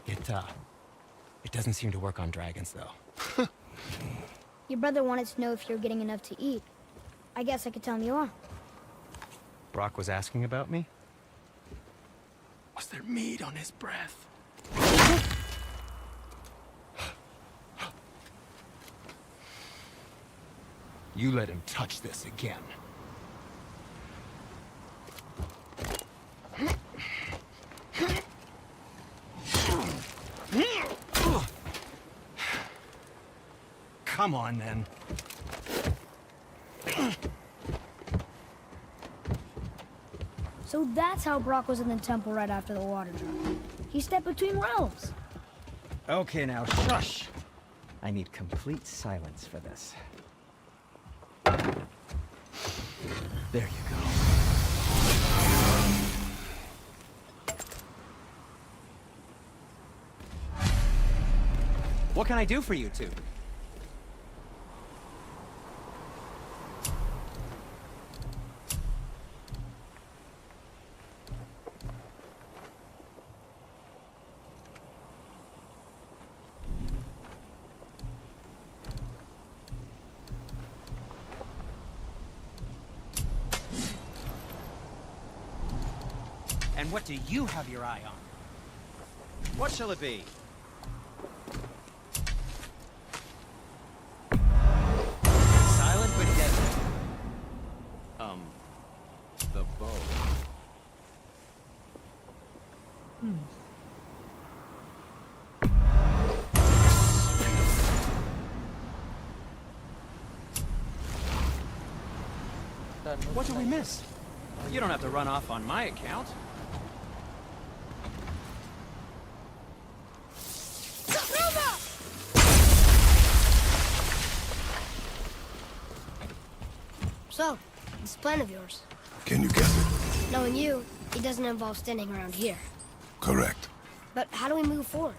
It doesn't seem to work on dragons, though. Your brother wanted to know if you're getting enough to eat. I guess I could tell him you are. Brock was asking about me? Was there meat on his breath? You let him touch this again. Come on, then. So that's how Brock was in the temple right after the water drop. He stepped between realms. Okay, now shush. I need complete silence for this. There you go. What can I do for you two? And what do you have your eye on? What shall it be? Silent but deadly. The bow. What did we miss? You don't have to run off on my account. So, this plan of yours. Can you guess it? Knowing you, it doesn't involve standing around here. Correct. But how do we move forward?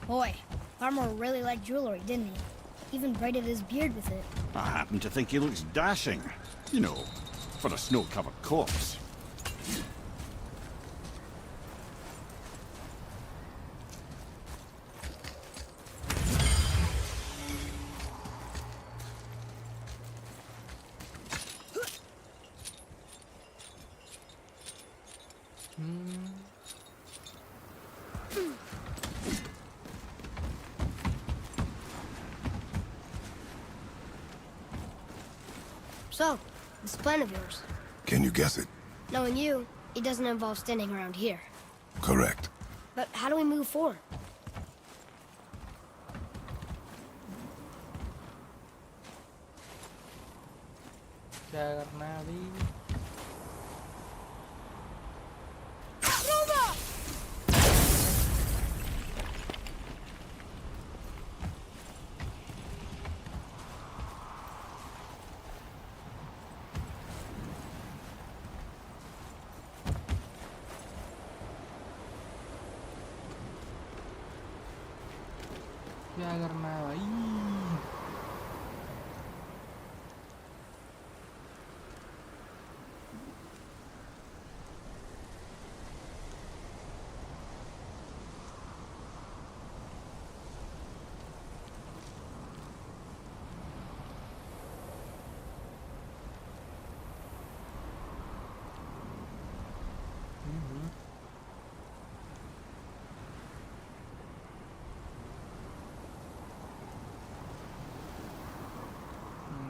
Boy, Armor really liked jewelry, didn't he? Even braided his beard with it. I happen to think he looks dashing. You know, for a snow-covered corpse. So, this plan of yours. Can you guess it? Knowing you, it doesn't involve standing around here. Correct. But how do we move forward? क्या करना है अभी? क्या करना है भाई?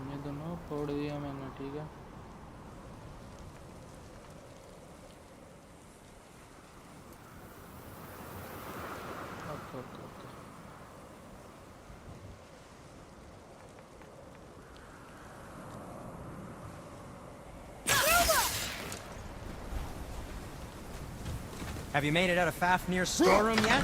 ये दोनों फोड़ दिया मैंने, ठीक है। Have you made it out of Fafnir's storeroom yet?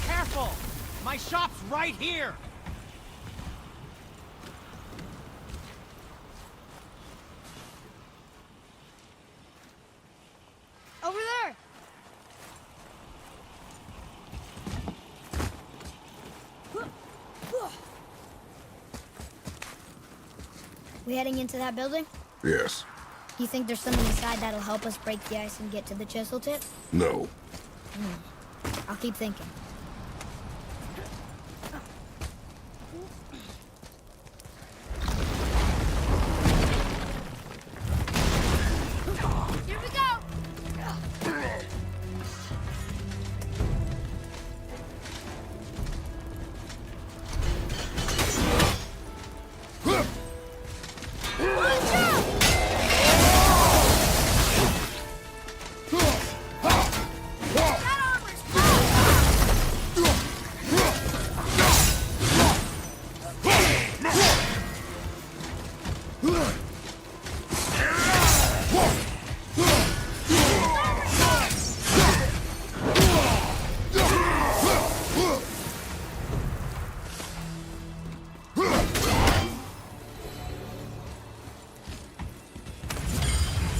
Careful! My shop's right here! Over there! We heading into that building? Yes. Do you think there's something inside that'll help us break the ice and get to the chisel tip? No. I'll keep thinking. Here we go!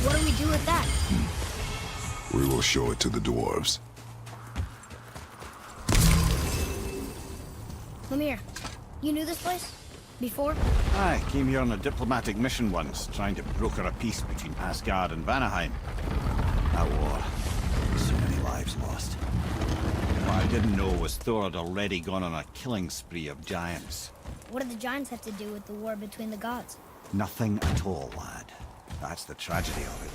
What do we do with that? We will show it to the dwarves. Lemire, you knew this place? Before? I came here on a diplomatic mission once, trying to broker a peace between Asgard and Vanaheim. That war. So many lives lost. What I didn't know was Thor had already gone on a killing spree of giants. What did the giants have to do with the war between the gods? Nothing at all, lad. That's the tragedy of it.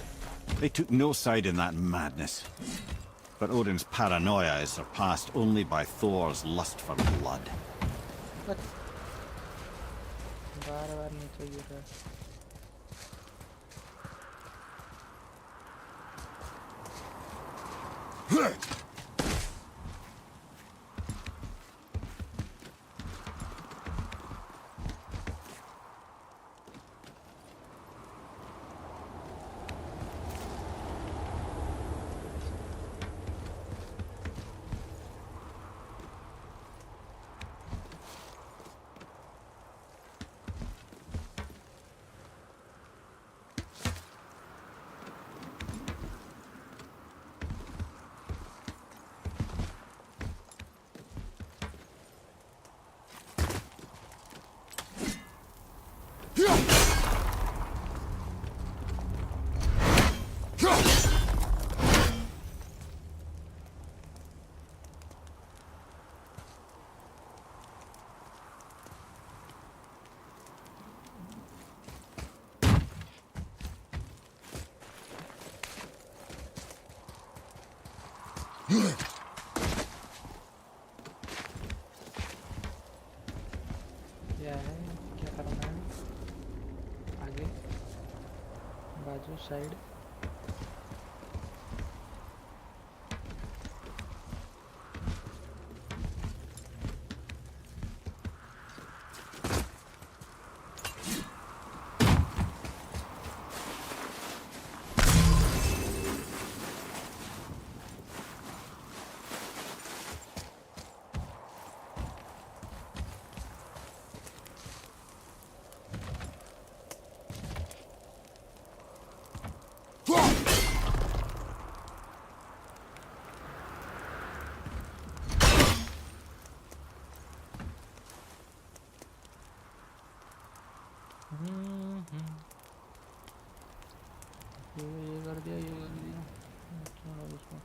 They took no side in that madness. But Odin's paranoia is surpassed only by Thor's lust for blood. बार-बार नीचे गिर रहा है। क्या है क्या करना है आगे बाजू साइड ये कर दिया, ये कर दिया। चलो उसको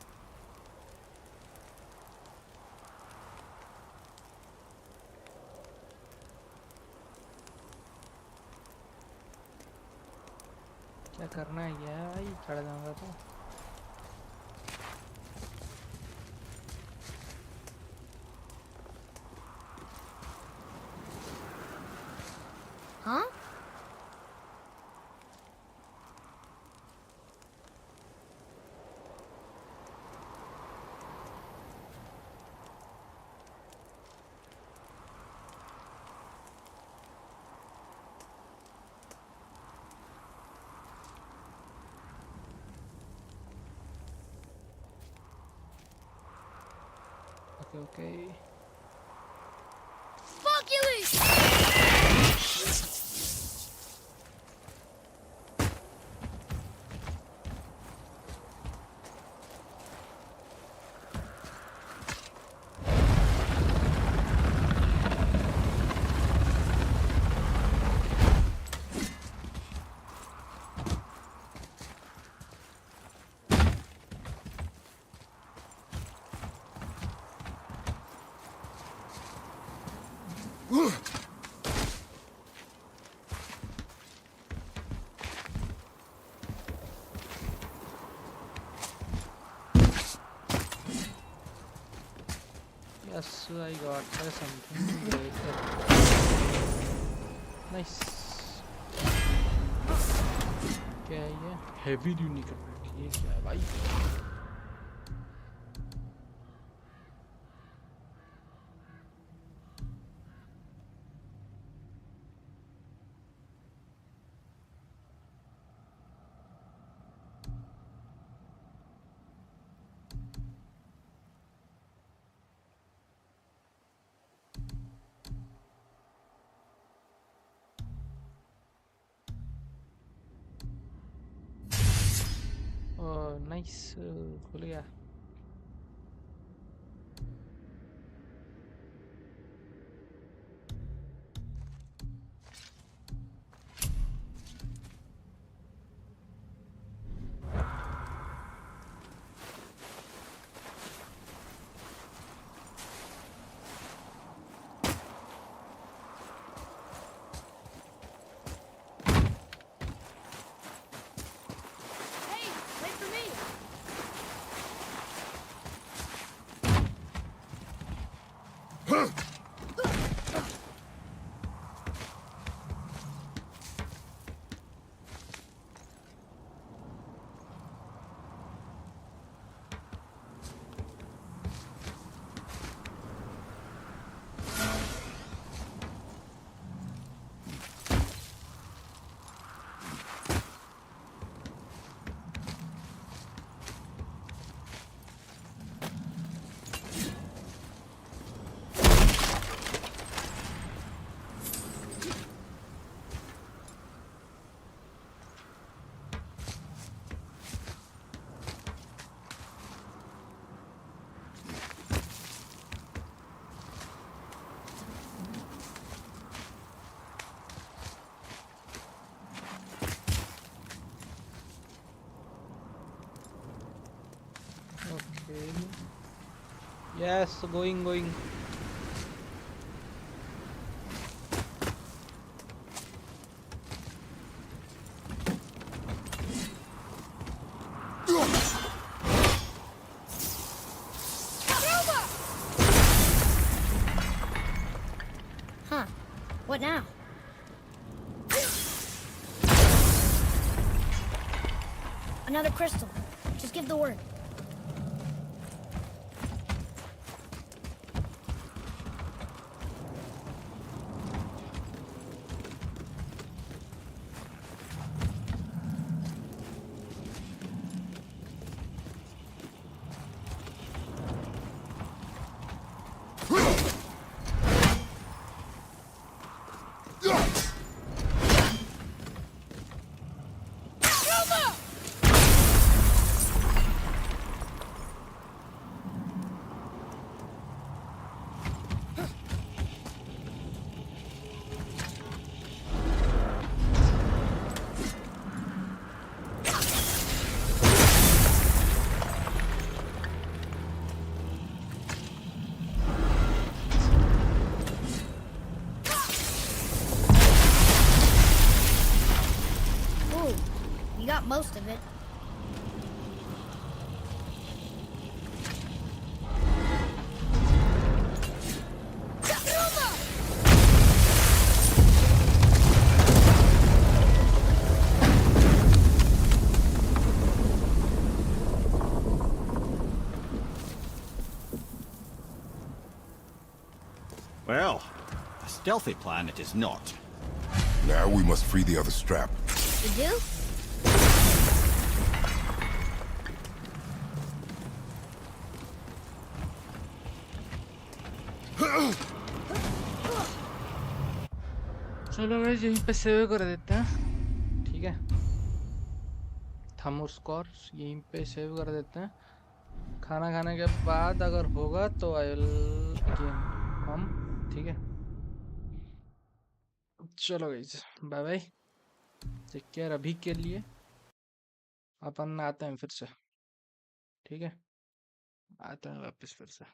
क्या करना है क्या है भाई, चढ़ जाऊंगा तो। Huh? Okay okay. Yes, I got something later. Nice. क्या है ये? Heavy unique ability, ये क्या है भाई? नाइस, खुल गया। Hey, wait for me. Okay. Yes, going. Huh. What now? Another crystal. Just give the word. Most of it. Well, a stealthy plan it is not. Now we must free the other strap. You do? चलो guys यहीं पे save कर देते हैं, ठीक है। Thumb score यहीं पे सेव कर देते हैं। खाना खाने के बाद अगर होगा तो आई विल अगेन हम, ठीक है। चलो guys bye bye, take care अभी के लिए। अपन आते हैं फिर से, ठीक है, आते हैं वापस फिर से।